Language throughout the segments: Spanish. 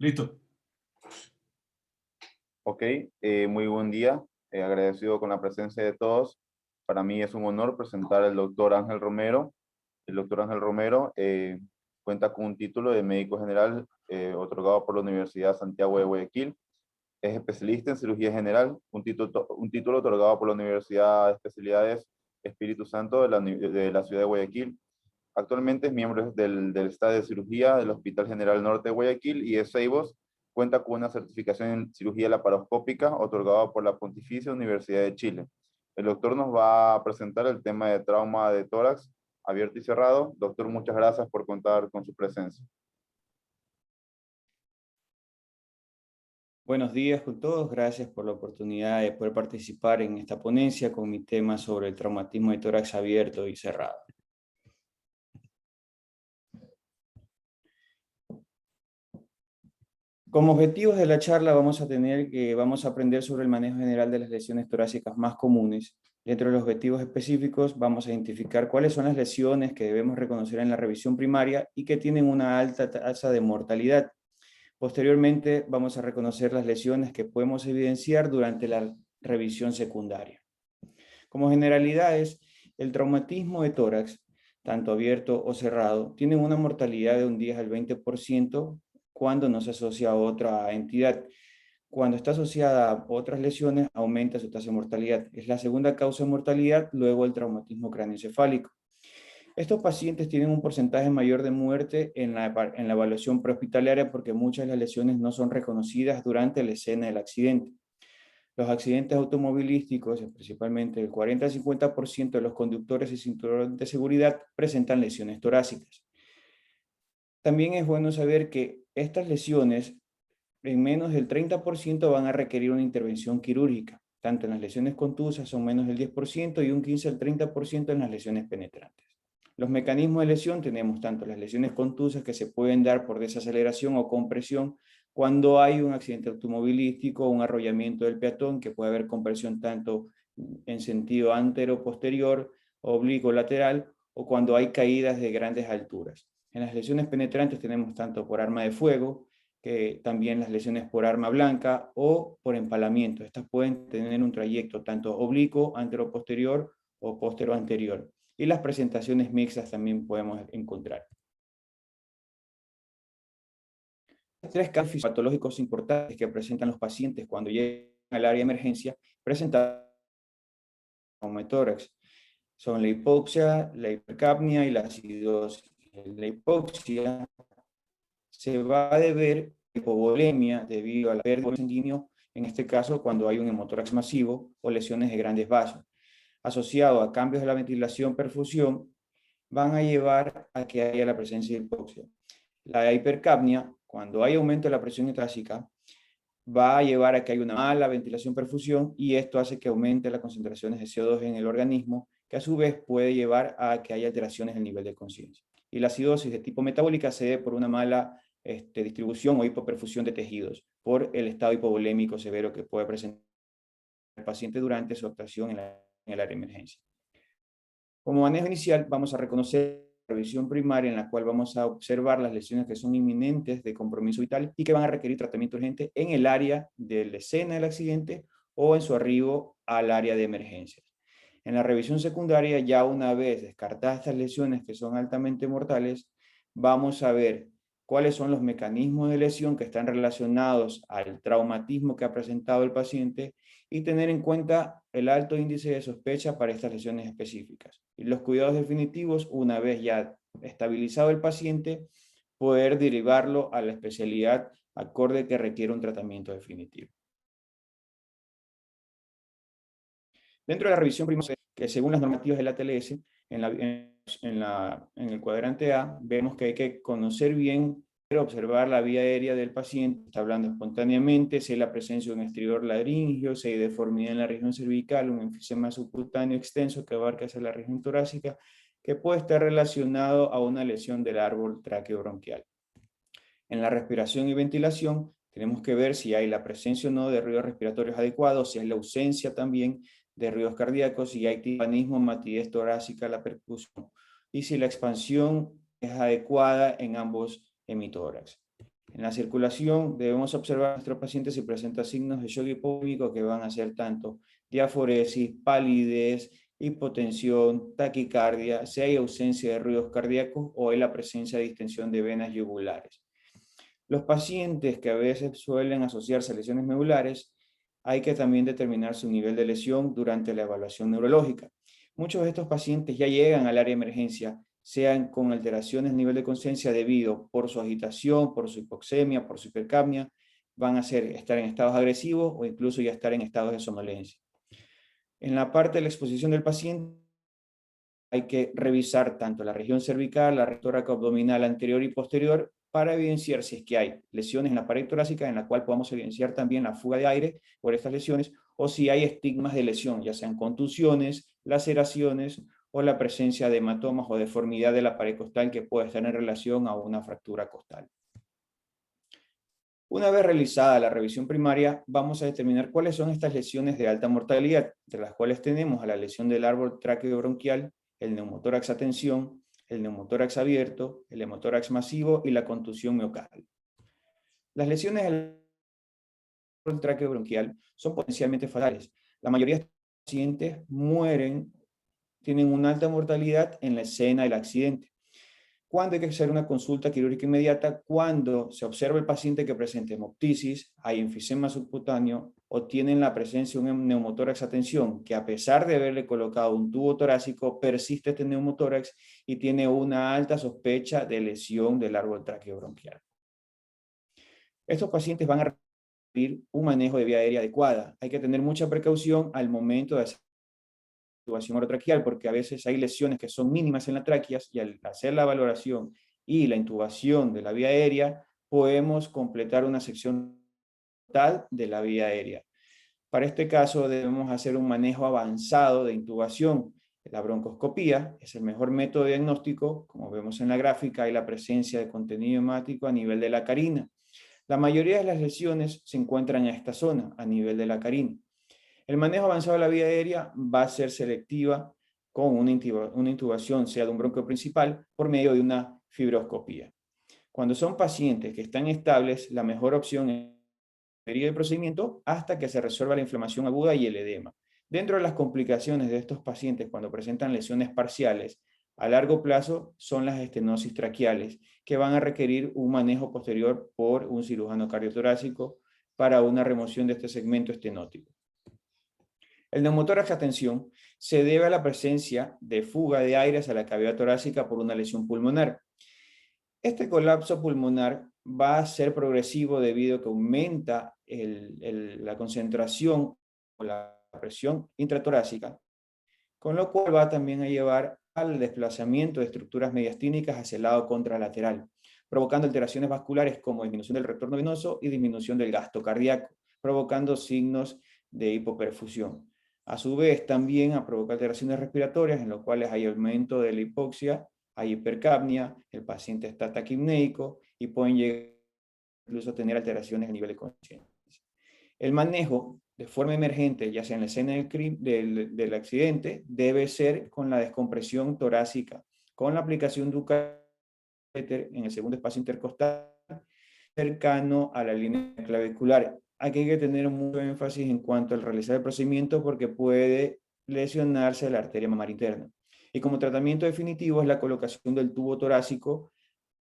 Listo. Ok, muy buen día. Agradecido con la presencia de todos. Para mí es un honor presentar al doctor Ángel Romero. El doctor Ángel Romero cuenta con un título de médico general otorgado por la Universidad Santiago de Guayaquil. Es especialista en cirugía general, un título otorgado por la Universidad de Especialidades Espíritu Santo de la ciudad de Guayaquil. Actualmente es miembro del staff de cirugía del Hospital General Norte de Guayaquil y es Seibos. Cuenta con una certificación en cirugía laparoscópica otorgada por la Pontificia Universidad de Chile. El doctor nos va a presentar el tema de trauma de tórax abierto y cerrado. Doctor, muchas gracias por contar con su presencia. Buenos días con todos, gracias por la oportunidad de poder participar en esta ponencia con mi tema sobre el traumatismo de tórax abierto y cerrado. Como objetivos de la charla vamos a aprender sobre el manejo general de las lesiones torácicas más comunes. Dentro de los objetivos específicos vamos a identificar cuáles son las lesiones que debemos reconocer en la revisión primaria y que tienen una alta tasa de mortalidad. Posteriormente vamos a reconocer las lesiones que podemos evidenciar durante la revisión secundaria. Como generalidades, el traumatismo de tórax, tanto abierto o cerrado, tiene una mortalidad de un 10 al 20% cuando no se asocia a otra entidad. Cuando está asociada a otras lesiones, aumenta su tasa de mortalidad. Es la segunda causa de mortalidad, luego el traumatismo craneoencefálico. Estos pacientes tienen un porcentaje mayor de muerte en la evaluación prehospitalaria porque muchas de las lesiones no son reconocidas durante la escena del accidente. Los accidentes automovilísticos, principalmente el 40 al 50% de los conductores y cinturón de seguridad presentan lesiones torácicas. También es bueno saber que estas lesiones, en menos del 30% van a requerir una intervención quirúrgica. Tanto en las lesiones contusas son menos del 10% y un 15 al 30% en las lesiones penetrantes. Los mecanismos de lesión tenemos tanto las lesiones contusas que se pueden dar por desaceleración o compresión cuando hay un accidente automovilístico o un arrollamiento del peatón, que puede haber compresión tanto en sentido antero-posterior, oblicuo-lateral, o cuando hay caídas de grandes alturas. En las lesiones penetrantes tenemos tanto por arma de fuego, que también las lesiones por arma blanca o por empalamiento. Estas pueden tener un trayecto tanto oblicuo, antero-posterior o postero-anterior. Y las presentaciones mixtas también podemos encontrar. Tres casos patológicos importantes que presentan los pacientes cuando llegan al área de emergencia presentan trauma de tórax. Son la hipoxia, la hipercapnia y la acidosis. La hipoxia se va a deber a hipovolemia debido a la pérdida de sanguíneo, en este caso cuando hay un hemotórax masivo o lesiones de grandes vasos. Asociado a cambios de la ventilación-perfusión, van a llevar a que haya la presencia de hipoxia. La hipercapnia, cuando hay aumento de la presión hidráulica, va a llevar a que haya una mala ventilación-perfusión y esto hace que aumente las concentraciones de CO2 en el organismo, que a su vez puede llevar a que haya alteraciones del nivel de conciencia. Y la acidosis de tipo metabólica se debe por una mala distribución o hipoperfusión de tejidos, por el estado hipovolémico severo que puede presentar el paciente durante su actuación en el área de emergencia. Como manejo inicial, vamos a reconocer la revisión primaria en la cual vamos a observar las lesiones que son inminentes de compromiso vital y que van a requerir tratamiento urgente en el área de la escena del accidente o en su arribo al área de emergencias. En la revisión secundaria, ya una vez descartadas estas lesiones que son altamente mortales, vamos a ver cuáles son los mecanismos de lesión que están relacionados al traumatismo que ha presentado el paciente y tener en cuenta el alto índice de sospecha para estas lesiones específicas. Y los cuidados definitivos, una vez ya estabilizado el paciente, poder derivarlo a la especialidad acorde que requiere un tratamiento definitivo. Dentro de la revisión primaria, que según las normativas de la TLS, en el cuadrante A, vemos que hay que conocer bien, observar la vía aérea del paciente, está hablando espontáneamente, si hay la presencia de un estridor laríngeo, si hay deformidad en la región cervical, un enfisema subcutáneo extenso que abarca hacia la región torácica, que puede estar relacionado a una lesión del árbol traqueobronquial. En la respiración y ventilación, tenemos que ver si hay la presencia o no de ruidos respiratorios adecuados, si hay la ausencia también de ruidos cardíacos, si hay timpanismo, matidez torácica, la percusión, y si la expansión es adecuada en ambos hemitórax. En la circulación debemos observar a nuestro paciente si presenta signos de shock hipoglucémico que van a ser tanto diaforesis, palidez, hipotensión, taquicardia, si hay ausencia de ruidos cardíacos o hay la presencia de distensión de venas yugulares. Los pacientes que a veces suelen asociarse a lesiones medulares, hay que también determinar su nivel de lesión durante la evaluación neurológica. Muchos de estos pacientes ya llegan al área de emergencia, sean con alteraciones a nivel de conciencia debido por su agitación, por su hipoxemia, por su hipercapnia, van a estar en estados agresivos o incluso ya estar en estados de somnolencia. En la parte de la exposición del paciente, hay que revisar tanto la región cervical, la región torácico-abdominal anterior y posterior para evidenciar si es que hay lesiones en la pared torácica, en la cual podamos evidenciar también la fuga de aire por estas lesiones, o si hay estigmas de lesión, ya sean contusiones, laceraciones o la presencia de hematomas o deformidad de la pared costal que puede estar en relación a una fractura costal. Una vez realizada la revisión primaria, vamos a determinar cuáles son estas lesiones de alta mortalidad, de las cuales tenemos a la lesión del árbol tráqueo-bronquial, el neumotórax a tensión, el neumotórax abierto, el hemotórax masivo y la contusión miocardial. Las lesiones del árbol tráqueo-bronquial son potencialmente fatales. La mayoría de los pacientes mueren, tienen una alta mortalidad en la escena del accidente. ¿Cuándo hay que hacer una consulta quirúrgica inmediata? Cuando se observa el paciente que presente hemoptisis, hay enfisema subcutáneo o tienen la presencia de un neumotórax a tensión, que a pesar de haberle colocado un tubo torácico, persiste este neumotórax y tiene una alta sospecha de lesión del árbol tráqueo-bronquial. Estos pacientes van a requerir un manejo de vía aérea adecuada. Hay que tener mucha precaución al momento de hacer intubación orotraqueal, porque a veces hay lesiones que son mínimas en las tráqueas y al hacer la valoración y la intubación de la vía aérea, podemos completar una sección total de la vía aérea. Para este caso debemos hacer un manejo avanzado de intubación. La broncoscopía es el mejor método de diagnóstico. Como vemos en la gráfica, hay la presencia de contenido hemático a nivel de la carina. La mayoría de las lesiones se encuentran en esta zona, a nivel de la carina. El manejo avanzado de la vía aérea va a ser selectiva con una intubación, sea de un bronquio principal, por medio de una fibroscopía. Cuando son pacientes que están estables, la mejor opción es el procedimiento hasta que se resuelva la inflamación aguda y el edema. Dentro de las complicaciones de estos pacientes cuando presentan lesiones parciales, a largo plazo son las estenosis traqueales, que van a requerir un manejo posterior por un cirujano cardiotorácico para una remoción de este segmento estenótico. El neumotórax a tensión se debe a la presencia de fuga de aire hacia la cavidad torácica por una lesión pulmonar. Este colapso pulmonar va a ser progresivo debido a que aumenta la concentración o la presión intratorácica, con lo cual va también a llevar al desplazamiento de estructuras mediastínicas hacia el lado contralateral, provocando alteraciones vasculares como disminución del retorno venoso y disminución del gasto cardíaco, provocando signos de hipoperfusión. A su vez, también a provocar alteraciones respiratorias, en los cuales hay aumento de la hipoxia, hay hipercapnia, el paciente está taquipneico y pueden llegar incluso a tener alteraciones a nivel de conciencia. El manejo de forma emergente, ya sea en la escena del accidente, debe ser con la descompresión torácica, con la aplicación de un catéter en el segundo espacio intercostal cercano a la línea clavicular. Aquí hay que tener mucho énfasis en cuanto al realizar el procedimiento porque puede lesionarse la arteria mamaria interna. Y como tratamiento definitivo es la colocación del tubo torácico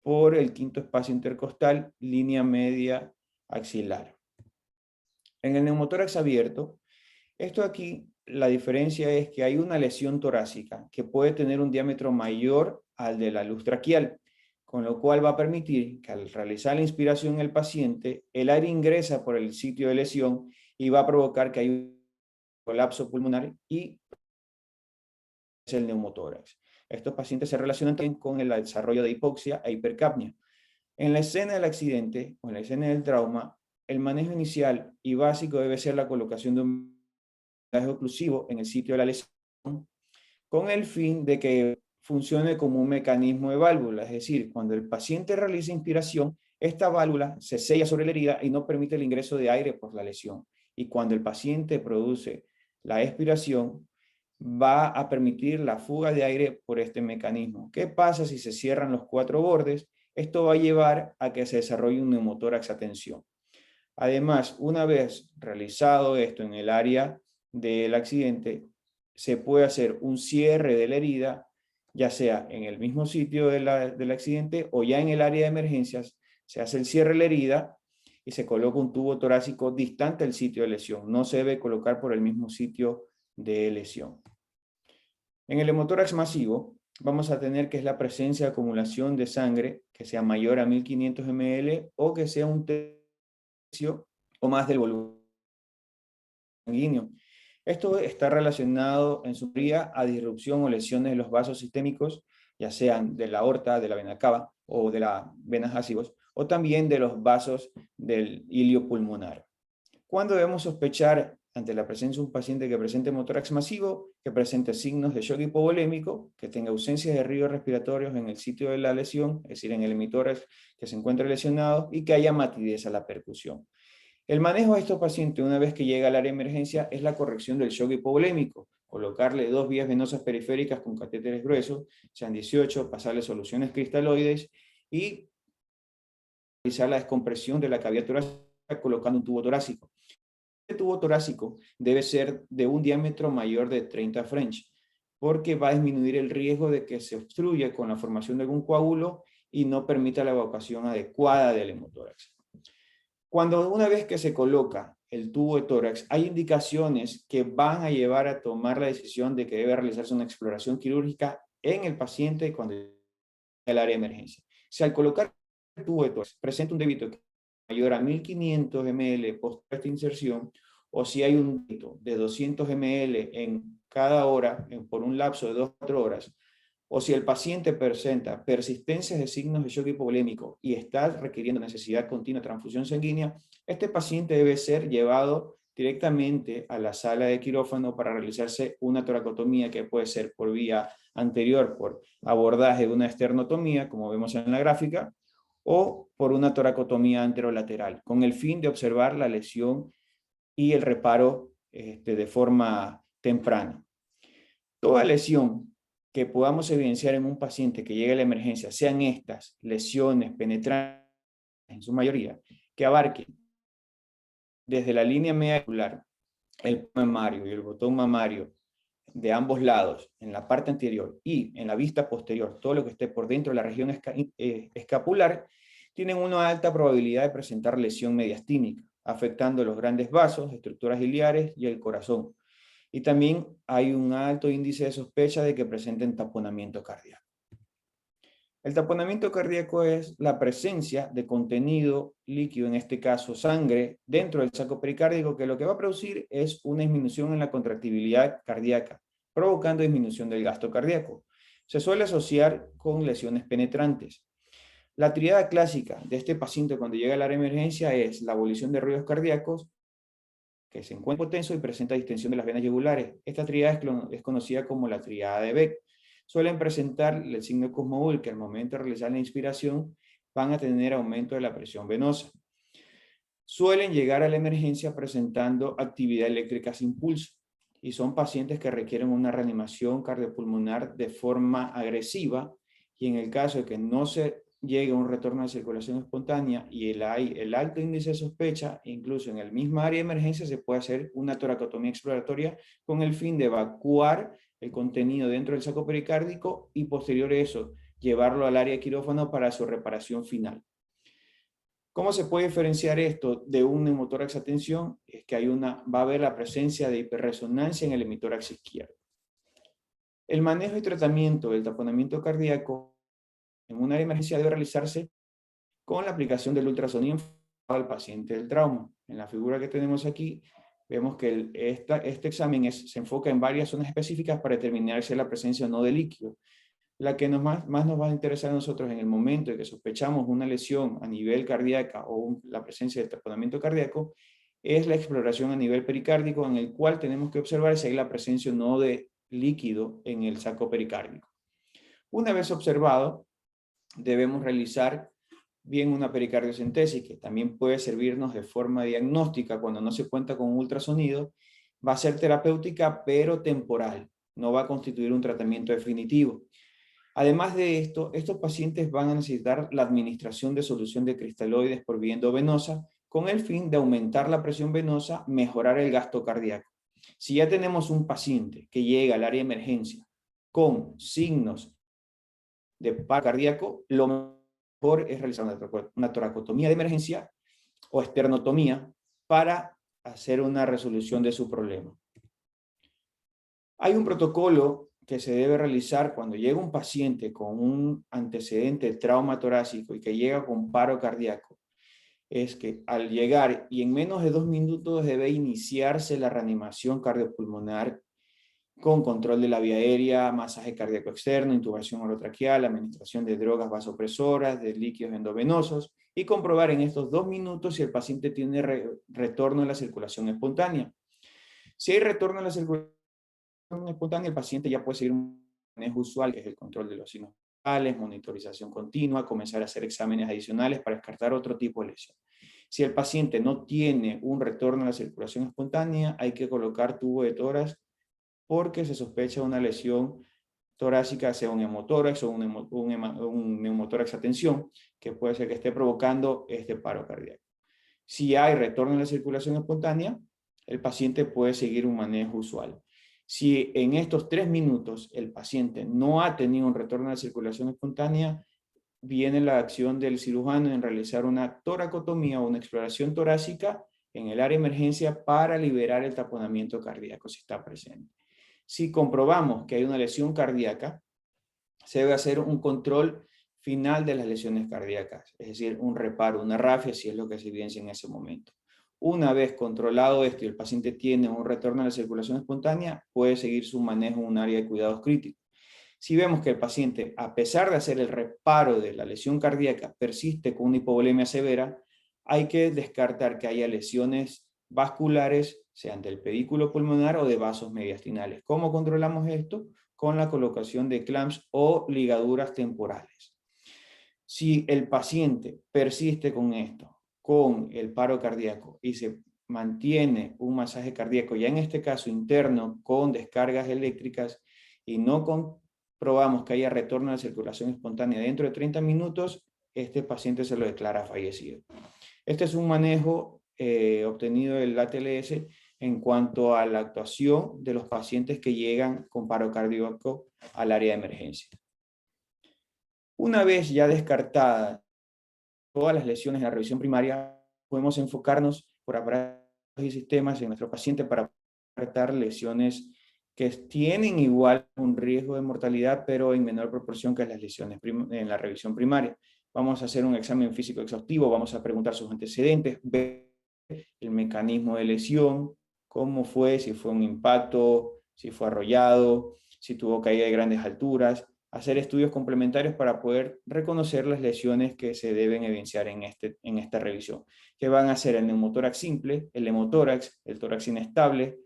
por el quinto espacio intercostal, línea media axilar. En el neumotórax abierto, esto aquí, la diferencia es que hay una lesión torácica que puede tener un diámetro mayor al de la luz traqueal, con lo cual va a permitir que al realizar la inspiración en el paciente, el aire ingresa por el sitio de lesión y va a provocar que haya un colapso pulmonar y es el neumotórax. Estos pacientes se relacionan también con el desarrollo de hipoxia e hipercapnia. En la escena del accidente o en la escena del trauma, el manejo inicial y básico debe ser la colocación de un vendaje oclusivo en el sitio de la lesión con el fin de que funcione como un mecanismo de válvula, es decir, cuando el paciente realiza inspiración, esta válvula se sella sobre la herida y no permite el ingreso de aire por la lesión. Y cuando el paciente produce la expiración, va a permitir la fuga de aire por este mecanismo. ¿Qué pasa si se cierran los cuatro bordes Esto va a llevar a que se desarrolle un neumotórax a tensión. Además, una vez realizado esto en el área del accidente, se puede hacer un cierre de la herida, ya sea en el mismo sitio del accidente o ya en el área de emergencias, se hace el cierre de la herida y se coloca un tubo torácico distante del sitio de lesión. No se debe colocar por el mismo sitio de lesión. En el hemotórax masivo, vamos a tener que es la presencia de acumulación de sangre que sea mayor a 1500 ml o que sea un tercio o más del volumen sanguíneo. Esto está relacionado en su mayoría a disrupción o lesiones de los vasos sistémicos, ya sean de la aorta, de la vena cava o de las venas ácidos, o también de los vasos del ilio pulmonar. ¿Cuándo debemos sospechar ante la presencia de un paciente que presente hemotórax masivo, que presente signos de shock hipovolémico, que tenga ausencia de ríos respiratorios en el sitio de la lesión, es decir, en el hemitórax que se encuentre lesionado, y que haya matidez a la percusión? El manejo de estos pacientes una vez que llega al área de emergencia es la corrección del shock hipovolémico, colocarle 2 vías venosas periféricas con catéteres gruesos, sean 18, pasarle soluciones cristaloides y realizar la descompresión de la cavidad torácica colocando un tubo torácico. Este tubo torácico debe ser de un diámetro mayor de 30 French, porque va a disminuir el riesgo de que se obstruya con la formación de algún coágulo y no permita la evacuación adecuada del hemotórax. Cuando una vez que se coloca el tubo de tórax, hay indicaciones que van a llevar a tomar la decisión de que debe realizarse una exploración quirúrgica en el paciente cuando llega al área de emergencia. Si al colocar el tubo de tórax presenta un débito mayor a 1500 ml post esta inserción, o si hay un débito de 200 ml en cada hora, por un lapso de 2 a 4 horas, o si el paciente presenta persistencias de signos de shock hipovolémico y está requiriendo necesidad continua de transfusión sanguínea, este paciente debe ser llevado directamente a la sala de quirófano para realizarse una toracotomía que puede ser por vía anterior, por abordaje de una esternotomía, como vemos en la gráfica, o por una toracotomía anterolateral, con el fin de observar la lesión y el reparo de forma temprana. Toda lesión que podamos evidenciar en un paciente que llegue a la emergencia, sean estas lesiones penetrantes, en su mayoría, que abarquen desde la línea medular, el mamario y el botón mamario de ambos lados, en la parte anterior y en la vista posterior, todo lo que esté por dentro de la región escapular, tienen una alta probabilidad de presentar lesión mediastínica, afectando los grandes vasos, estructuras iliares y el corazón. Y también hay un alto índice de sospecha de que presenten taponamiento cardíaco. El taponamiento cardíaco es la presencia de contenido líquido, en este caso sangre, dentro del saco pericárdico, que lo que va a producir es una disminución en la contractibilidad cardíaca, provocando disminución del gasto cardíaco. Se suele asociar con lesiones penetrantes. La triada clásica de este paciente cuando llega a la emergencia es la abolición de ruidos cardíacos, que se encuentra hipotenso y presenta distensión de las venas yugulares. Esta triada es conocida como la triada de Beck. Suelen presentar el signo de Kussmaul, que al momento de realizar la inspiración van a tener aumento de la presión venosa. Suelen llegar a la emergencia presentando actividad eléctrica sin pulso y son pacientes que requieren una reanimación cardiopulmonar de forma agresiva, y en el caso de que no se llegue a un retorno de circulación espontánea y hay el alto índice de sospecha, incluso en el mismo área de emergencia se puede hacer una toracotomía exploratoria con el fin de evacuar el contenido dentro del saco pericárdico y posterior a eso llevarlo al área de quirófano para su reparación final. ¿Cómo se puede diferenciar esto de un neumotórax a tensión? Es que va a haber la presencia de hiperresonancia en el hemitórax izquierdo. El manejo y tratamiento del taponamiento cardíaco en un área de emergencia debe realizarse con la aplicación del ultrasonido al paciente del trauma. En la figura que tenemos aquí, vemos que este examen se enfoca en varias zonas específicas para determinar si hay la presencia o no de líquido. La que más nos va a interesar a nosotros en el momento de que sospechamos una lesión a nivel cardíaca o la presencia del taponamiento cardíaco es la exploración a nivel pericárdico, en el cual tenemos que observar si hay la presencia o no de líquido en el saco pericárdico. Una vez observado, debemos realizar bien una pericardiocentesis, que también puede servirnos de forma diagnóstica cuando no se cuenta con un ultrasonido. Va a ser terapéutica pero temporal, no va a constituir un tratamiento definitivo. Además de esto, estos pacientes van a necesitar la administración de solución de cristaloides por vía endovenosa con el fin de aumentar la presión venosa, mejorar el gasto cardíaco. Si ya tenemos un paciente que llega al área de emergencia con signos de paro cardíaco, lo mejor es realizar una toracotomía de emergencia o esternotomía para hacer una resolución de su problema. Hay un protocolo que se debe realizar cuando llega un paciente con un antecedente de trauma torácico y que llega con paro cardíaco. Es que al llegar y en menos de 2 minutos debe iniciarse la reanimación cardiopulmonar con control de la vía aérea, masaje cardíaco externo, intubación orotraqueal, administración de drogas vasopresoras, de líquidos endovenosos y comprobar en estos 2 minutos si el paciente tiene retorno a la circulación espontánea. Si hay retorno a la circulación espontánea, el paciente ya puede seguir un manejo usual, que es el control de los signos vitales, monitorización continua, comenzar a hacer exámenes adicionales para descartar otro tipo de lesión. Si el paciente no tiene un retorno a la circulación espontánea, hay que colocar tubo de tórax porque se sospecha una lesión torácica, sea un hemotórax o un neumotórax a tensión, que puede ser que esté provocando este paro cardíaco. Si hay retorno a la circulación espontánea, el paciente puede seguir un manejo usual. Si en estos 3 minutos el paciente no ha tenido un retorno a la circulación espontánea, viene la acción del cirujano en realizar una toracotomía o una exploración torácica en el área de emergencia para liberar el taponamiento cardíaco si está presente. Si comprobamos que hay una lesión cardíaca, se debe hacer un control final de las lesiones cardíacas, es decir, un reparo, una rafia, si es lo que se evidencia en ese momento. Una vez controlado esto y el paciente tiene un retorno a la circulación espontánea, puede seguir su manejo en un área de cuidados críticos. Si vemos que el paciente, a pesar de hacer el reparo de la lesión cardíaca, persiste con una hipovolemia severa, hay que descartar que haya lesiones vasculares, sean del pedículo pulmonar o de vasos mediastinales. ¿Cómo controlamos esto? Con la colocación de clamps o ligaduras temporales. Si el paciente persiste con esto, con el paro cardíaco y se mantiene un masaje cardíaco, ya en este caso interno, con descargas eléctricas y no comprobamos que haya retorno a la circulación espontánea dentro de 30 minutos, este paciente se lo declara fallecido. Este es un manejo obtenido del ATLS en cuanto a la actuación de los pacientes que llegan con paro cardíaco al área de emergencia. Una vez ya descartadas todas las lesiones de la revisión primaria, podemos enfocarnos por aparatos y sistemas en nuestro paciente para tratar lesiones que tienen igual un riesgo de mortalidad, pero en menor proporción que las lesiones en la revisión primaria. Vamos a hacer un examen físico exhaustivo, vamos a preguntar sus antecedentes, ver el mecanismo de lesión, cómo fue, si fue un impacto, si fue arrollado, si tuvo caída de grandes alturas, hacer estudios complementarios para poder reconocer las lesiones que se deben evidenciar en esta revisión, que van a ser el neumotórax simple, el hemotórax, el tórax inestable,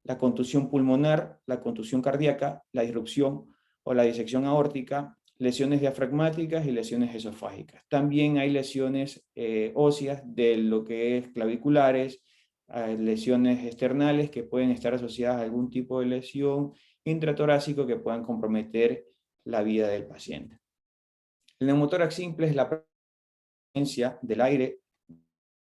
la contusión pulmonar, la contusión cardíaca, la disrupción o la disección aórtica, lesiones diafragmáticas y lesiones esofágicas. También hay lesiones óseas de lo que es claviculares, lesiones externales que pueden estar asociadas a algún tipo de lesión intratorácico que puedan comprometer la vida del paciente. El neumotórax simple es la presencia del aire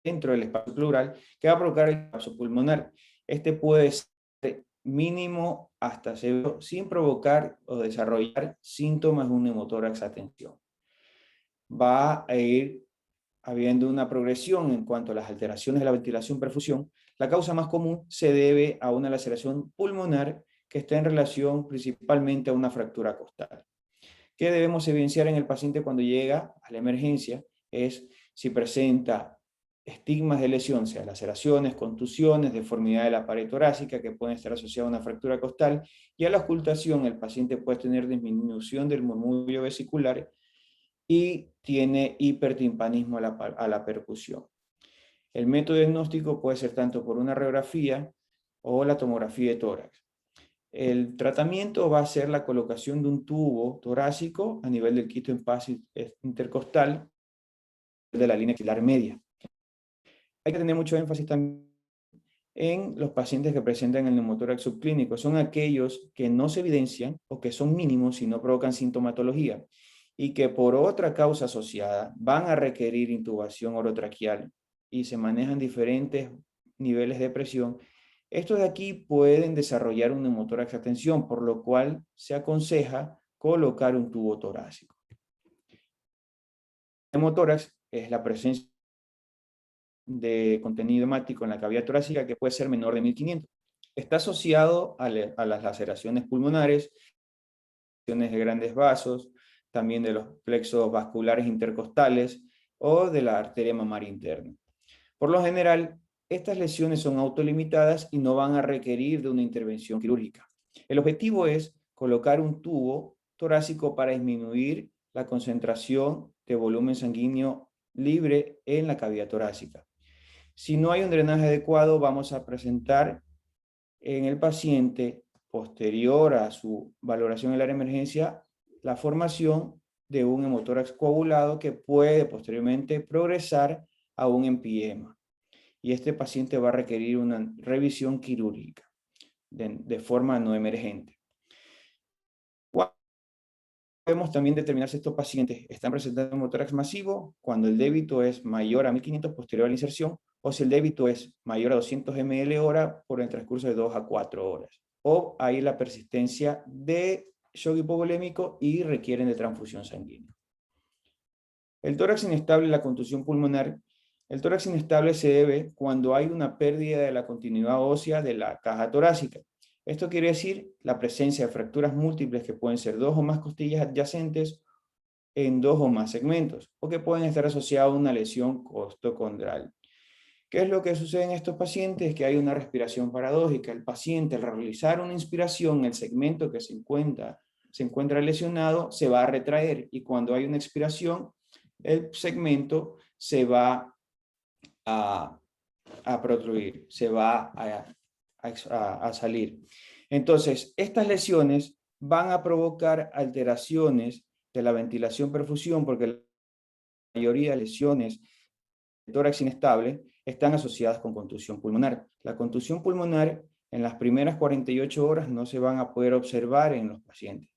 dentro del espacio pleural que va a provocar el colapso pulmonar. Este puede ser mínimo hasta severo sin provocar o desarrollar síntomas de un neumotórax a tensión. Va a ir habiendo una progresión en cuanto a las alteraciones de la ventilación-perfusión. La causa más común se debe a una laceración pulmonar que está en relación principalmente a una fractura costal. ¿Qué debemos evidenciar en el paciente cuando llega a la emergencia? Es si presenta estigmas de lesión, sea laceraciones, contusiones, deformidad de la pared torácica que pueden estar asociadas a una fractura costal, y a la ocultación el paciente puede tener disminución del murmullo vesicular y tiene hipertimpanismo a la percusión. El método diagnóstico puede ser tanto por una radiografía o la tomografía de tórax. El tratamiento va a ser la colocación de un tubo torácico a nivel del quiste intercostal de la línea axilar media. Hay que tener mucho énfasis también en los pacientes que presentan el neumotórax subclínico. Son aquellos que no se evidencian o que son mínimos y no provocan sintomatología y que por otra causa asociada van a requerir intubación orotraqueal y se manejan diferentes niveles de presión. Estos de aquí pueden desarrollar un neumotórax a tensión, por lo cual se aconseja colocar un tubo torácico. El neumotórax es la presencia de contenido hemático en la cavidad torácica que puede ser menor de 1500. Está asociado a las laceraciones pulmonares, de grandes vasos, también de los plexos vasculares intercostales o de la arteria mamaria interna. Por lo general, estas lesiones son autolimitadas y no van a requerir de una intervención quirúrgica. El objetivo es colocar un tubo torácico para disminuir la concentración de volumen sanguíneo libre en la cavidad torácica. Si no hay un drenaje adecuado, vamos a presentar en el paciente, posterior a su valoración en la emergencia, la formación de un hemotórax coagulado que puede posteriormente progresar a un empiema. Y este paciente va a requerir una revisión quirúrgica de forma no emergente. Podemos también determinar si estos pacientes están presentando un hemotórax masivo cuando el débito es mayor a 1500 posterior a la inserción, o si el débito es mayor a 200 ml hora por el transcurso de 2 a 4 horas. O hay la persistencia de shock hipovolémico y requieren de transfusión sanguínea. El tórax inestable y la contusión pulmonar. El tórax inestable se debe cuando hay una pérdida de la continuidad ósea de la caja torácica. Esto quiere decir la presencia de fracturas múltiples que pueden ser 2 o más costillas adyacentes en 2 o más segmentos, o que pueden estar asociados a una lesión costocondral. ¿Qué es lo que sucede en estos pacientes? Que hay una respiración paradójica. El paciente, al realizar una inspiración, el segmento que se encuentra lesionado se va a retraer, y cuando hay una expiración, el segmento se va a protruir, se va a salir. Entonces, estas lesiones van a provocar alteraciones de la ventilación-perfusión, porque la mayoría de lesiones de tórax inestable están asociadas con contusión pulmonar. La contusión pulmonar en las primeras 48 horas no se van a poder observar en los pacientes.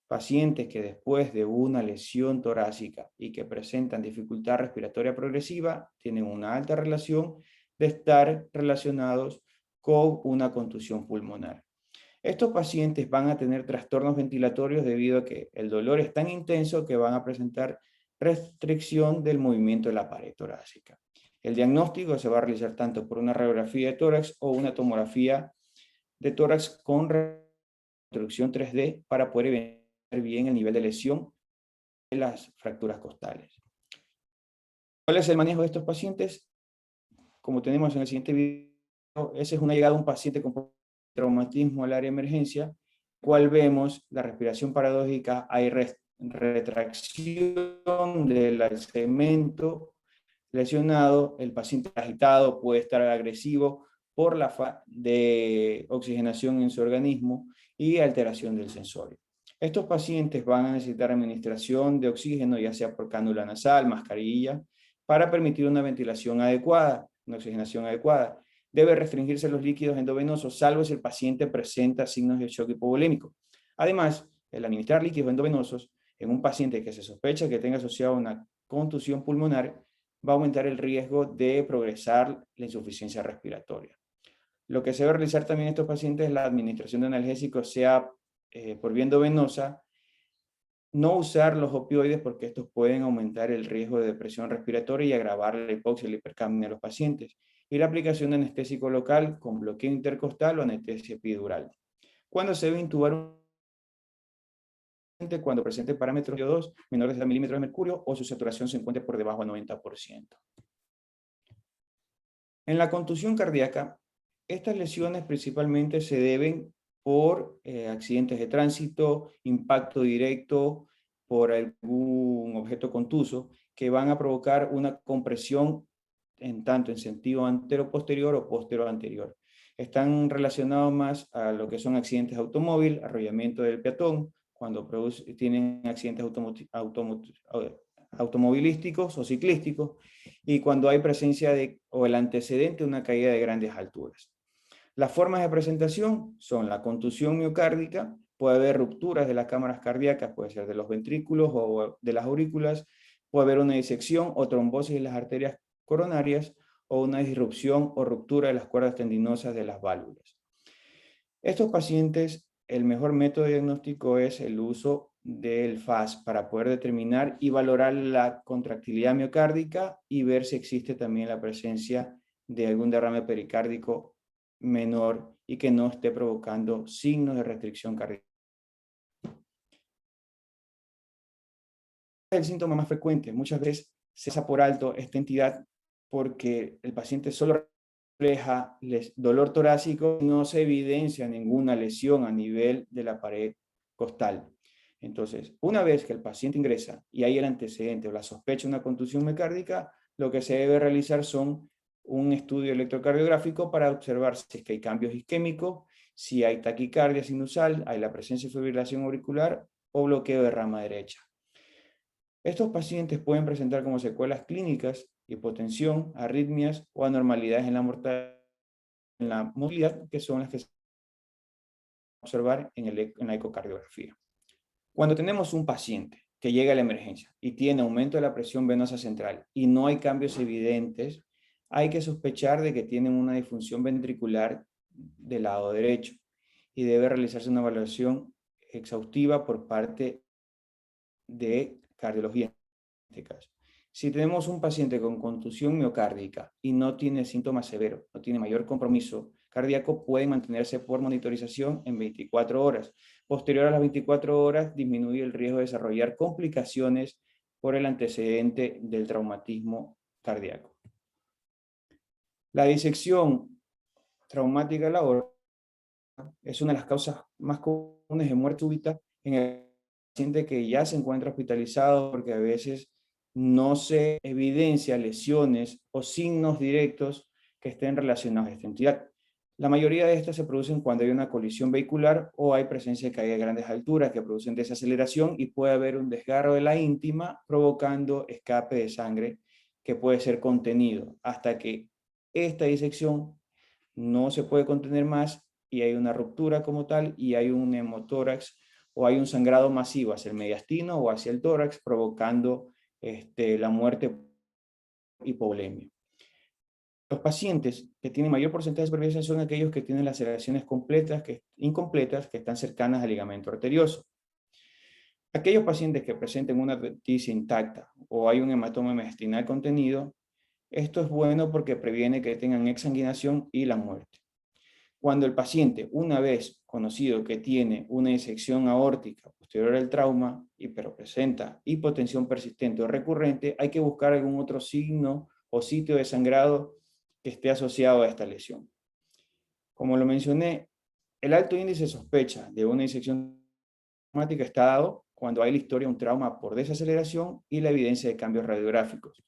Pacientes que después de una lesión torácica y que presentan dificultad respiratoria progresiva tienen una alta relación de estar relacionados con una contusión pulmonar. Estos pacientes van a tener trastornos ventilatorios debido a que el dolor es tan intenso que van a presentar restricción del movimiento de la pared torácica. El diagnóstico se va a realizar tanto por una radiografía de tórax o una tomografía de tórax con reconstrucción 3D para poder ver bien el nivel de lesión de las fracturas costales. ¿Cuál es el manejo de estos pacientes? Como tenemos en el siguiente video, esa es una llegada de un paciente con traumatismo al área de emergencia, cual vemos la respiración paradójica, hay retracción del segmento lesionado, el paciente agitado, puede estar agresivo por la falta de oxigenación en su organismo y alteración del sensorio. Estos pacientes van a necesitar administración de oxígeno, ya sea por cánula nasal, mascarilla, para permitir una ventilación adecuada, una oxigenación adecuada. Debe restringirse los líquidos endovenosos, salvo si el paciente presenta signos de shock hipovolémico. Además, el administrar líquidos endovenosos en un paciente que se sospecha que tenga asociado una contusión pulmonar va a aumentar el riesgo de progresar la insuficiencia respiratoria. Lo que se debe realizar también en estos pacientes es la administración de analgésicos, sea por vía endovenosa. No usar los opioides porque estos pueden aumentar el riesgo de depresión respiratoria y agravar la hipoxia y la hipercapnia de los pacientes. Y la aplicación de anestésico local con bloqueo intercostal o anestesia epidural. ¿Cuándo se debe intubar un paciente? Cuando presente parámetros VO2 menores de milímetros de mercurio o su saturación se encuentre por debajo del 90%. En la contusión cardíaca, estas lesiones principalmente se deben por accidentes de tránsito, impacto directo por algún objeto contuso, que van a provocar una compresión tanto en sentido antero-posterior o posterior-anterior. Están relacionados más a lo que son accidentes de automóvil, arrollamiento del peatón, cuando tienen accidentes automovilísticos o ciclísticos, y cuando hay presencia o el antecedente de una caída de grandes alturas. Las formas de presentación son la contusión miocárdica, puede haber rupturas de las cámaras cardíacas, puede ser de los ventrículos o de las aurículas, puede haber una disección o trombosis de las arterias coronarias o una disrupción o ruptura de las cuerdas tendinosas de las válvulas. Estos pacientes, el mejor método diagnóstico es el uso del FAS para poder determinar y valorar la contractilidad miocárdica y ver si existe también la presencia de algún derrame pericárdico menor y que no esté provocando signos de restricción cardíaca. Es el síntoma más frecuente. Muchas veces se pasa por alto esta entidad porque el paciente solo refleja dolor torácico y no se evidencia ninguna lesión a nivel de la pared costal. Entonces, una vez que el paciente ingresa y hay el antecedente o la sospecha de una contusión miocárdica, lo que se debe realizar son un estudio electrocardiográfico para observar si es que hay cambios isquémicos, si hay taquicardia sinusal, hay la presencia de fibrilación auricular o bloqueo de rama derecha. Estos pacientes pueden presentar como secuelas clínicas hipotensión, arritmias o anormalidades en la movilidad, que son las que se observar en la ecocardiografía. Cuando tenemos un paciente que llega a la emergencia y tiene aumento de la presión venosa central y no hay cambios evidentes, hay que sospechar de que tienen una disfunción ventricular del lado derecho y debe realizarse una evaluación exhaustiva por parte de cardiología en este caso. Si tenemos un paciente con contusión miocárdica y no tiene síntomas severos, no tiene mayor compromiso cardíaco, puede mantenerse por monitorización en 24 horas. Posterior a las 24 horas, disminuye el riesgo de desarrollar complicaciones por el antecedente del traumatismo cardíaco. La disección traumática de la aorta es una de las causas más comunes de muerte súbita en el paciente que ya se encuentra hospitalizado, porque a veces no se evidencia lesiones o signos directos que estén relacionados a esta entidad. La mayoría de estas se producen cuando hay una colisión vehicular o hay presencia de caída de grandes alturas que producen desaceleración y puede haber un desgarro de la íntima provocando escape de sangre que puede ser contenido hasta que esta disección no se puede contener más y hay una ruptura como tal y hay un hemotórax o hay un sangrado masivo hacia el mediastino o hacia el tórax provocando la muerte por hipovolemia. Los pacientes que tienen mayor porcentaje de supervivencia son aquellos que tienen laceraciones incompletas que están cercanas al ligamento arterioso. Aquellos pacientes que presenten una adventicia intacta o hay un hematoma mediastinal contenido, esto es bueno porque previene que tengan exsanguinación y la muerte. Cuando el paciente, una vez conocido que tiene una disección aórtica posterior al trauma, pero presenta hipotensión persistente o recurrente, hay que buscar algún otro signo o sitio de sangrado que esté asociado a esta lesión. Como lo mencioné, el alto índice de sospecha de una disección traumática está dado cuando hay la historia de un trauma por desaceleración y la evidencia de cambios radiográficos.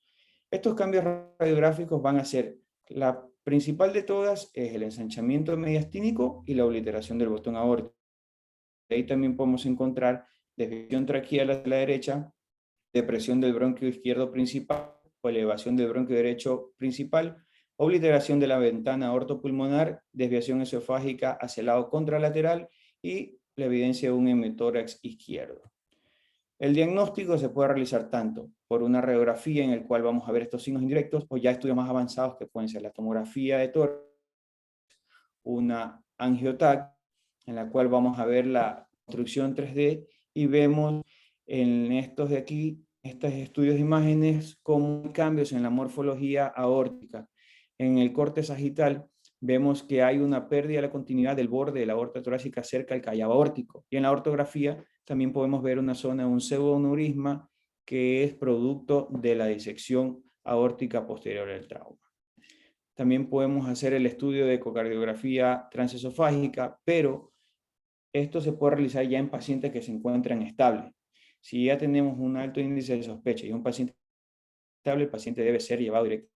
Estos cambios radiográficos van a ser la principal de todas es el ensanchamiento mediastínico y la obliteración del botón aórtico. Ahí también podemos encontrar desviación traqueal hacia la derecha, depresión del bronquio izquierdo principal o elevación del bronquio derecho principal, obliteración de la ventana aortopulmonar, desviación esofágica hacia el lado contralateral y la evidencia de un hemotórax izquierdo. El diagnóstico se puede realizar tanto por una radiografía en el cual vamos a ver estos signos indirectos o ya estudios más avanzados que pueden ser la tomografía de tórax, una angiotac en la cual vamos a ver la construcción 3D y vemos en estos de aquí, estos estudios de imágenes, cómo hay cambios en la morfología aórtica. En el corte sagital vemos que hay una pérdida de la continuidad del borde de la aorta torácica cerca al callado aórtico. Y en la ortografía también podemos ver una zona de un pseudoneurisma que es producto de la disección aórtica posterior al trauma. También podemos hacer el estudio de ecocardiografía transesofágica, pero esto se puede realizar ya en pacientes que se encuentran estables. Si ya tenemos un alto índice de sospecha y un paciente estable, el paciente debe ser llevado directamente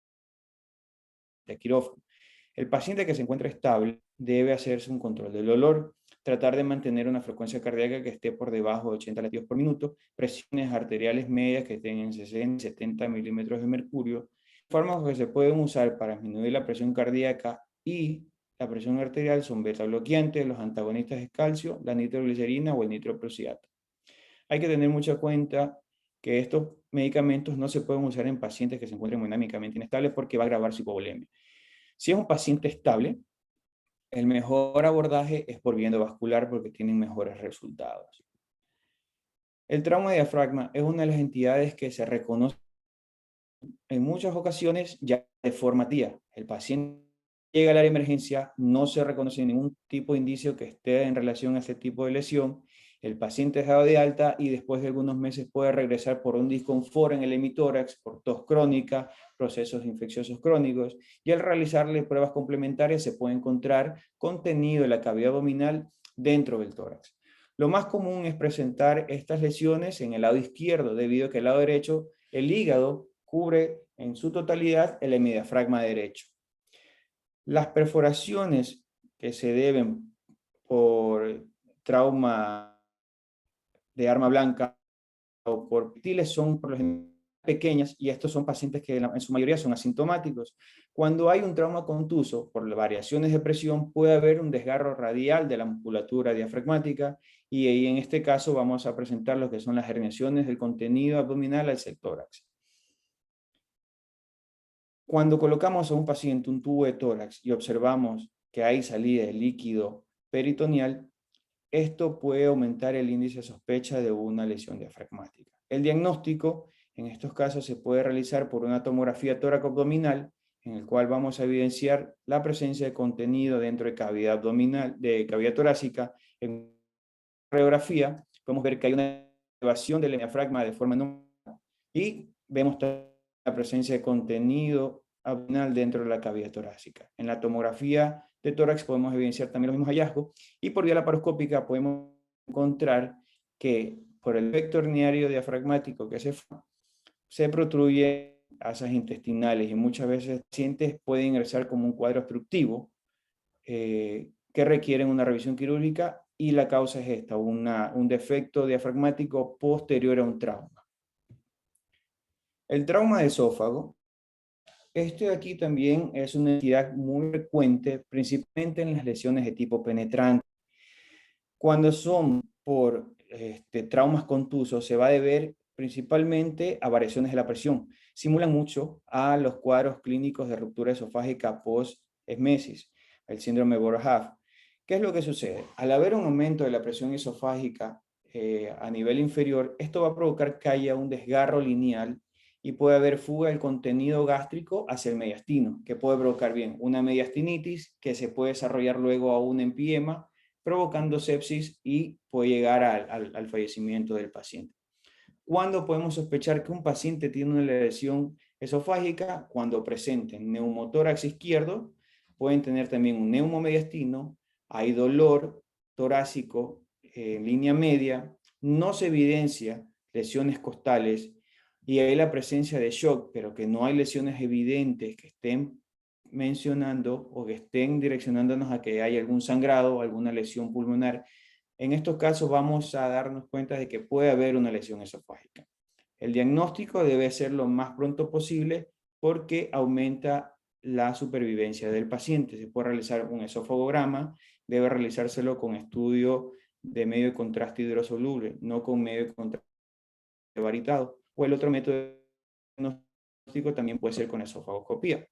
a quirófano. El paciente que se encuentra estable debe hacerse un control del dolor, tratar de mantener una frecuencia cardíaca que esté por debajo de 80 latidos por minuto, presiones arteriales medias que estén en 60, 70 milímetros de mercurio, fármacos que se pueden usar para disminuir la presión cardíaca y la presión arterial son beta bloqueantes, los antagonistas de calcio, la nitroglicerina o el nitroprusiato. Hay que tener mucha cuenta que estos medicamentos no se pueden usar en pacientes que se encuentren hemodinámicamente inestables porque va a agravar su hipovolemia. Si es un paciente estable, el mejor abordaje es por vía endovascular porque tienen mejores resultados. El trauma de diafragma es una de las entidades que se reconoce en muchas ocasiones ya de forma tía. El paciente llega al área de emergencia, no se reconoce ningún tipo de indicio que esté en relación a este tipo de lesión, el paciente es dado de alta y después de algunos meses puede regresar por un disconfort en el hemitórax, por tos crónica, procesos infecciosos crónicos, y al realizarle pruebas complementarias se puede encontrar contenido de la cavidad abdominal dentro del tórax. Lo más común es presentar estas lesiones en el lado izquierdo, debido a que el lado derecho, el hígado, cubre en su totalidad el hemidiafragma derecho. Las perforaciones que se deben por trauma de arma blanca o por proyectiles son por lo general pequeñas y estos son pacientes que en su mayoría son asintomáticos. Cuando hay un trauma contuso, por variaciones de presión, puede haber un desgarro radial de la musculatura diafragmática y ahí en este caso vamos a presentar lo que son las herniaciones del contenido abdominal al tórax. Cuando colocamos a un paciente un tubo de tórax y observamos que hay salida de líquido peritoneal, esto puede aumentar el índice de sospecha de una lesión diafragmática. El diagnóstico en estos casos se puede realizar por una tomografía tóraco-abdominal, en el cual vamos a evidenciar la presencia de contenido dentro de cavidad abdominal, de cavidad torácica. En radiografía podemos ver que hay una elevación del diafragma de forma normal y vemos la presencia de contenido abdominal dentro de la cavidad torácica. En la tomografía de tórax podemos evidenciar también los mismos hallazgos y por vía laparoscópica podemos encontrar que por el efecto herniario diafragmático que se protruyen asas intestinales y muchas veces pacientes pueden ingresar como un cuadro obstructivo que requieren una revisión quirúrgica y la causa es esta, un defecto diafragmático posterior a un trauma. El trauma de esófago, este de aquí también es una entidad muy frecuente, principalmente en las lesiones de tipo penetrante. Cuando son por traumas contusos, se va a deber principalmente a variaciones de la presión. Simulan mucho a los cuadros clínicos de ruptura esofágica post-esmesis, el síndrome de Boerhaave. ¿Qué es lo que sucede? Al haber un aumento de la presión esofágica a nivel inferior, esto va a provocar que haya un desgarro lineal y puede haber fuga del contenido gástrico hacia el mediastino, que puede provocar bien una mediastinitis que se puede desarrollar luego a un empiema, provocando sepsis y puede llegar al fallecimiento del paciente. ¿Cuándo podemos sospechar que un paciente tiene una lesión esofágica? Cuando presenten neumotórax izquierdo, pueden tener también un neumomediastino, hay dolor torácico en línea media, no se evidencia lesiones costales y hay la presencia de shock, pero que no hay lesiones evidentes que estén mencionando o que estén direccionándonos a que hay algún sangrado o alguna lesión pulmonar. En estos casos vamos a darnos cuenta de que puede haber una lesión esofágica. El diagnóstico debe ser lo más pronto posible porque aumenta la supervivencia del paciente. Se puede realizar un esofagograma, debe realizárselo con estudio de medio de contraste hidrosoluble, no con medio de contraste varitado. O el otro método de diagnóstico también puede ser con esofagoscopía.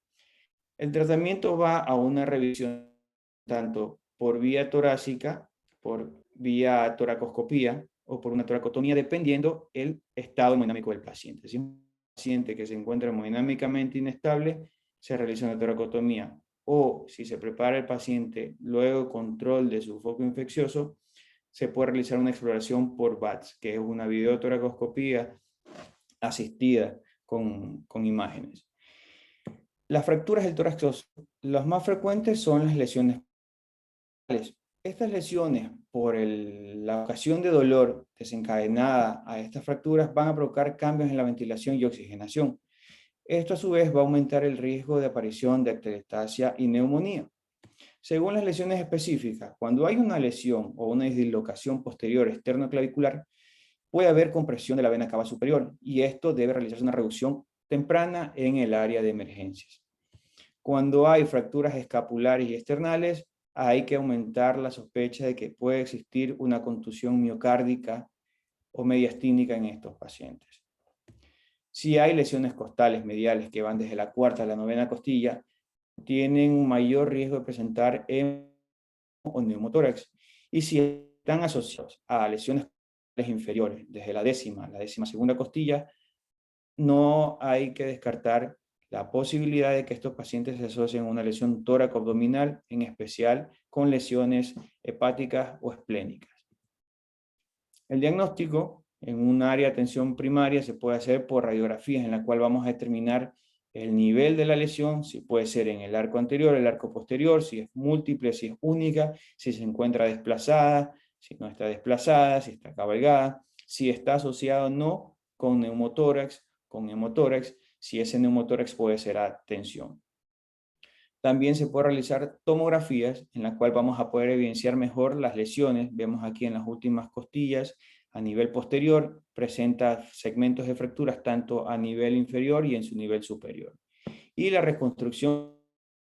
El tratamiento va a una revisión tanto por vía torácica, por vía toracoscopía o por una toracotomía, dependiendo el estado hemodinámico del paciente. Si es un paciente que se encuentra hemodinámicamente inestable, se realiza una toracotomía. O si se prepara el paciente luego de control de su foco infeccioso, se puede realizar una exploración por VATS, que es una videotoracoscopía asistida con imágenes. Las fracturas del tórax óseo, las más frecuentes son las lesiones. Estas lesiones, por la ocasión de dolor desencadenada a estas fracturas, van a provocar cambios en la ventilación y oxigenación. Esto a su vez va a aumentar el riesgo de aparición de atelectasia y neumonía. Según las lesiones específicas, cuando hay una lesión o una dislocación posterior externoclavicular, puede haber compresión de la vena cava superior y esto debe realizarse una reducción temprana en el área de emergencias. Cuando hay fracturas escapulares y esternales, hay que aumentar la sospecha de que puede existir una contusión miocárdica o mediastínica en estos pacientes. Si hay lesiones costales mediales que van desde la cuarta a la novena costilla, tienen un mayor riesgo de presentar o neumotórax. Y si están asociados a lesiones inferiores, desde la décima a la 12ª costilla, no hay que descartar la posibilidad de que estos pacientes se asocien a una lesión tóraco-abdominal, en especial con lesiones hepáticas o esplénicas. El diagnóstico en un área de atención primaria se puede hacer por radiografías, en la cual vamos a determinar el nivel de la lesión, si puede ser en el arco anterior, el arco posterior, si es múltiple, si es única, si se encuentra desplazada, si no está desplazada, si está cabalgada, si está asociado o no con neumotórax, si ese neumotórax puede ser a tensión. También se puede realizar tomografías en la cual vamos a poder evidenciar mejor las lesiones. Vemos aquí en las últimas costillas, a nivel posterior, presenta segmentos de fracturas tanto a nivel inferior y en su nivel superior. Y la reconstrucción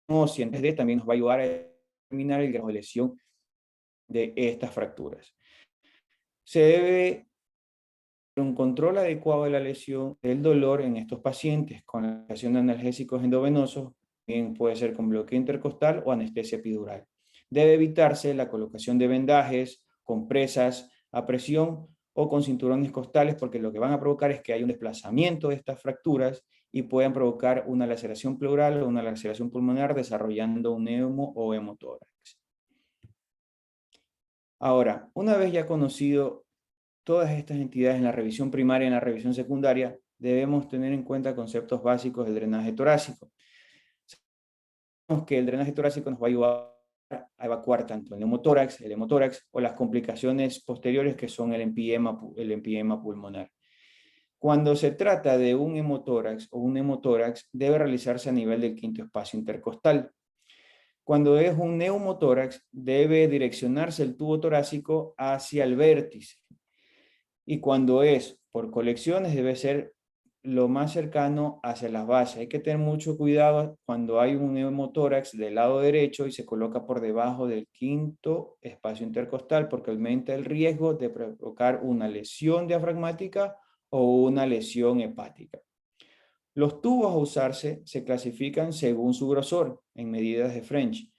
ósea en 3D también nos va a ayudar a determinar el grado de lesión de estas fracturas. Se debe un control adecuado de la lesión del dolor en estos pacientes con la aplicación de analgésicos endovenosos, bien puede ser con bloqueo intercostal o anestesia epidural. Debe evitarse la colocación de vendajes, compresas a presión o con cinturones costales, porque lo que van a provocar es que hay un desplazamiento de estas fracturas y puedan provocar una laceración pleural o una laceración pulmonar desarrollando un neumo o hemotórax. Ahora, una vez ya conocido todas estas entidades en la revisión primaria y en la revisión secundaria, debemos tener en cuenta conceptos básicos del drenaje torácico. Sabemos que el drenaje torácico nos va a ayudar a evacuar tanto el neumotórax, el hemotórax o las complicaciones posteriores que son el empiema pulmonar. Cuando se trata de un hemotórax o un neumotórax, debe realizarse a nivel del quinto espacio intercostal. Cuando es un neumotórax, debe direccionarse el tubo torácico hacia el vértice. Y cuando es por colecciones, debe ser lo más cercano hacia las bases. Hay que tener mucho cuidado cuando hay un neumotórax del lado derecho y se coloca por debajo del quinto espacio intercostal, porque aumenta el riesgo de provocar una lesión diafragmática o una lesión hepática. Los tubos a usarse se clasifican según su grosor en medidas de French.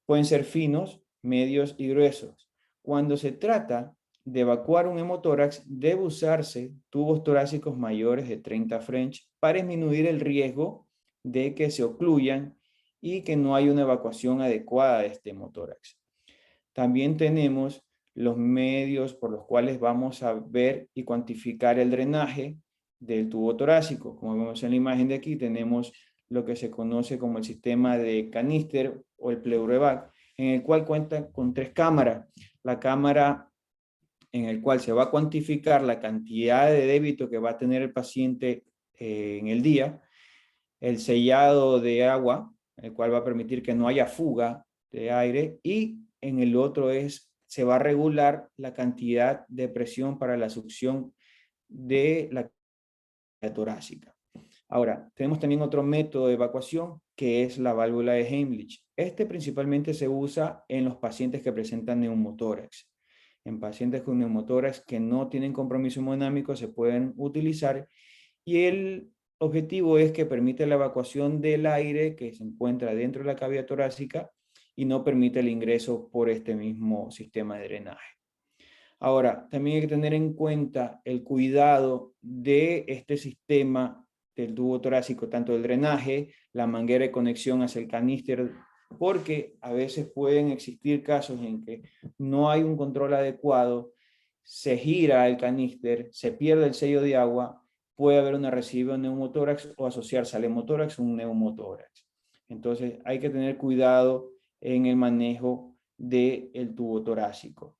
Pueden ser finos, medios y gruesos. Cuando se trata de evacuar un hemotórax, debe usarse tubos torácicos mayores de 30 French para disminuir el riesgo de que se ocluyan y que no haya una evacuación adecuada de este hemotórax. También tenemos los medios por los cuales vamos a ver y cuantificar el drenaje del tubo torácico. Como vemos en la imagen de aquí, tenemos lo que se conoce como el sistema de canister o el PleuroEvac, en el cual cuenta con 3 cámaras. La cámara en el cual se va a cuantificar la cantidad de débito que va a tener el paciente en el día, el sellado de agua, el cual va a permitir que no haya fuga de aire, y en el otro se va a regular la cantidad de presión para la succión de la torácica. Ahora, tenemos también otro método de evacuación que es la válvula de Heimlich. Este principalmente se usa en los pacientes que presentan neumotórax. En pacientes con neumotórax que no tienen compromiso hemodinámico se pueden utilizar y el objetivo es que permite la evacuación del aire que se encuentra dentro de la cavidad torácica y no permite el ingreso por este mismo sistema de drenaje. Ahora, también hay que tener en cuenta el cuidado de este sistema del tubo torácico, tanto el drenaje, la manguera de conexión hacia el caníster, porque a veces pueden existir casos en que no hay un control adecuado, se gira el caníster, se pierde el sello de agua, puede haber una recidiva de neumotórax o asociarse al hemotórax un neumotórax. Entonces hay que tener cuidado en el manejo del tubo torácico.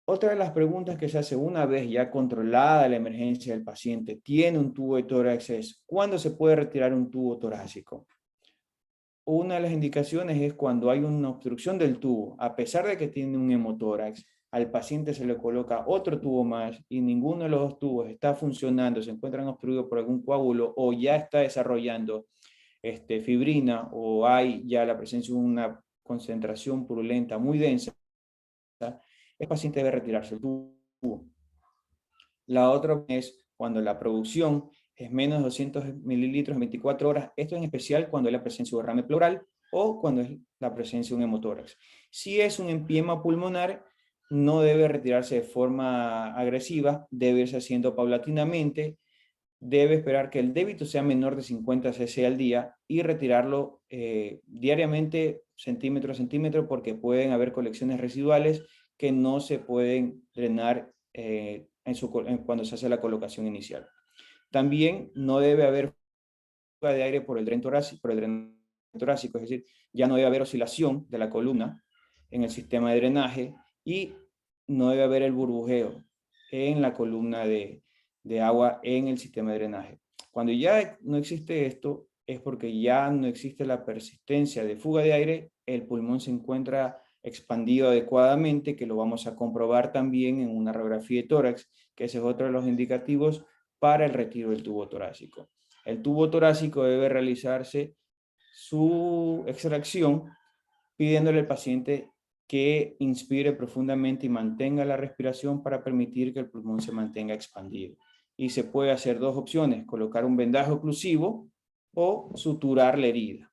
Otra de las preguntas que se hace una vez ya controlada la emergencia del paciente tiene un tubo de tórax es ¿cuándo se puede retirar un tubo torácico? Una de las indicaciones es cuando hay una obstrucción del tubo, a pesar de que tiene un hemotórax, al paciente se le coloca otro tubo más y ninguno de los dos tubos está funcionando, se encuentran obstruidos por algún coágulo o ya está desarrollando fibrina o hay ya la presencia de una concentración purulenta muy densa, el paciente debe retirarse el tubo. La otra es cuando la producción es menos de 200 mililitros en 24 horas, esto en especial cuando es la presencia de derrame pleural o cuando es la presencia de un hemotórax. Si es un empiema pulmonar, no debe retirarse de forma agresiva, debe irse haciendo paulatinamente, debe esperar que el débito sea menor de 50 cc al día y retirarlo diariamente centímetro a centímetro porque pueden haber colecciones residuales que no se pueden drenar cuando se hace la colocación inicial. También no debe haber fuga de aire por el drenaje torácico, es decir, ya no debe haber oscilación de la columna en el sistema de drenaje y no debe haber el burbujeo en la columna de agua en el sistema de drenaje. Cuando ya no existe esto, es porque ya no existe la persistencia de fuga de aire, el pulmón se encuentra expandido adecuadamente, que lo vamos a comprobar también en una radiografía de tórax, que ese es otro de los indicativos para el retiro del tubo torácico. El tubo torácico debe realizarse su extracción pidiéndole al paciente que inspire profundamente y mantenga la respiración para permitir que el pulmón se mantenga expandido. Y se puede hacer dos opciones, colocar un vendaje oclusivo o suturar la herida.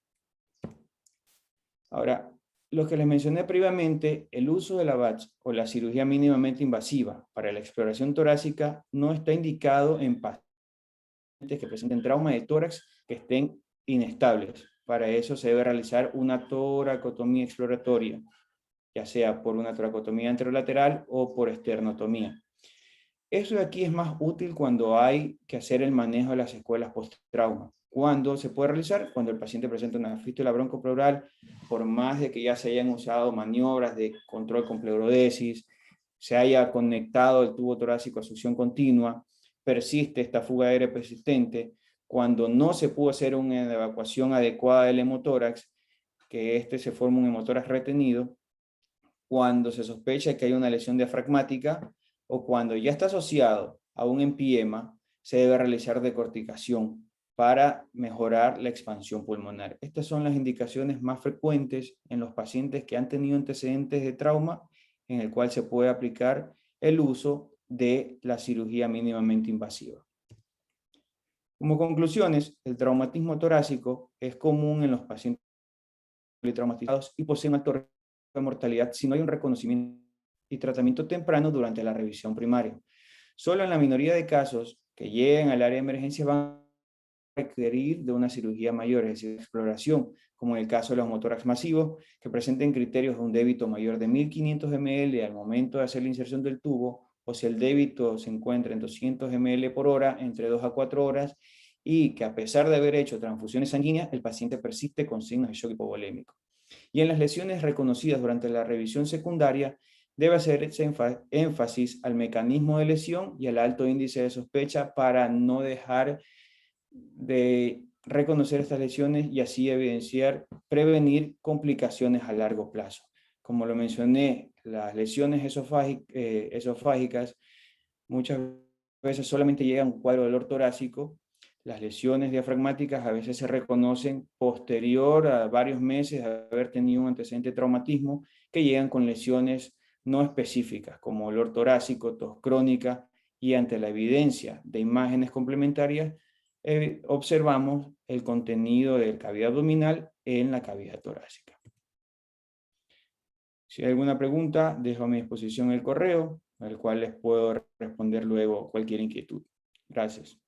Ahora, lo que les mencioné previamente, el uso de la VATS o la cirugía mínimamente invasiva para la exploración torácica no está indicado en pacientes que presenten trauma de tórax que estén inestables. Para eso se debe realizar una toracotomía exploratoria, ya sea por una toracotomía anterolateral o por esternotomía. Eso de aquí es más útil cuando hay que hacer el manejo de las secuelas post-trauma. ¿Cuándo se puede realizar? Cuando el paciente presenta una fístula broncopleural, por más de que ya se hayan usado maniobras de control con pleurodesis, se haya conectado el tubo torácico a succión continua, persiste esta fuga de aire persistente, cuando no se pudo hacer una evacuación adecuada del hemotórax, que se forma un hemotórax retenido, cuando se sospecha que hay una lesión diafragmática o cuando ya está asociado a un empiema, se debe realizar decorticación para mejorar la expansión pulmonar. Estas son las indicaciones más frecuentes en los pacientes que han tenido antecedentes de trauma en el cual se puede aplicar el uso de la cirugía mínimamente invasiva. Como conclusiones, el traumatismo torácico es común en los pacientes politraumatizados y posee un alto riesgo de mortalidad si no hay un reconocimiento y tratamiento temprano durante la revisión primaria. Solo en la minoría de casos que lleguen al área de emergencia van a requerir de una cirugía mayor, es decir, exploración, como en el caso de los hemotórax masivos, que presenten criterios de un débito mayor de 1500 ml al momento de hacer la inserción del tubo, o si el débito se encuentra en 200 ml por hora, entre 2 a 4 horas, y que a pesar de haber hecho transfusiones sanguíneas, el paciente persiste con signos de shock hipovolémico. Y en las lesiones reconocidas durante la revisión secundaria, debe hacerse énfasis al mecanismo de lesión y al alto índice de sospecha para no dejar de reconocer estas lesiones y así prevenir complicaciones a largo plazo. Como lo mencioné, las lesiones esofágicas muchas veces solamente llegan a un cuadro de dolor torácico. Las lesiones diafragmáticas a veces se reconocen posterior a varios meses de haber tenido un antecedente de traumatismo, que llegan con lesiones no específicas, como dolor torácico, tos crónica, y ante la evidencia de imágenes complementarias, observamos el contenido de cavidad abdominal en la cavidad torácica. Si hay alguna pregunta, dejo a mi disposición el correo, al cual les puedo responder luego cualquier inquietud. Gracias.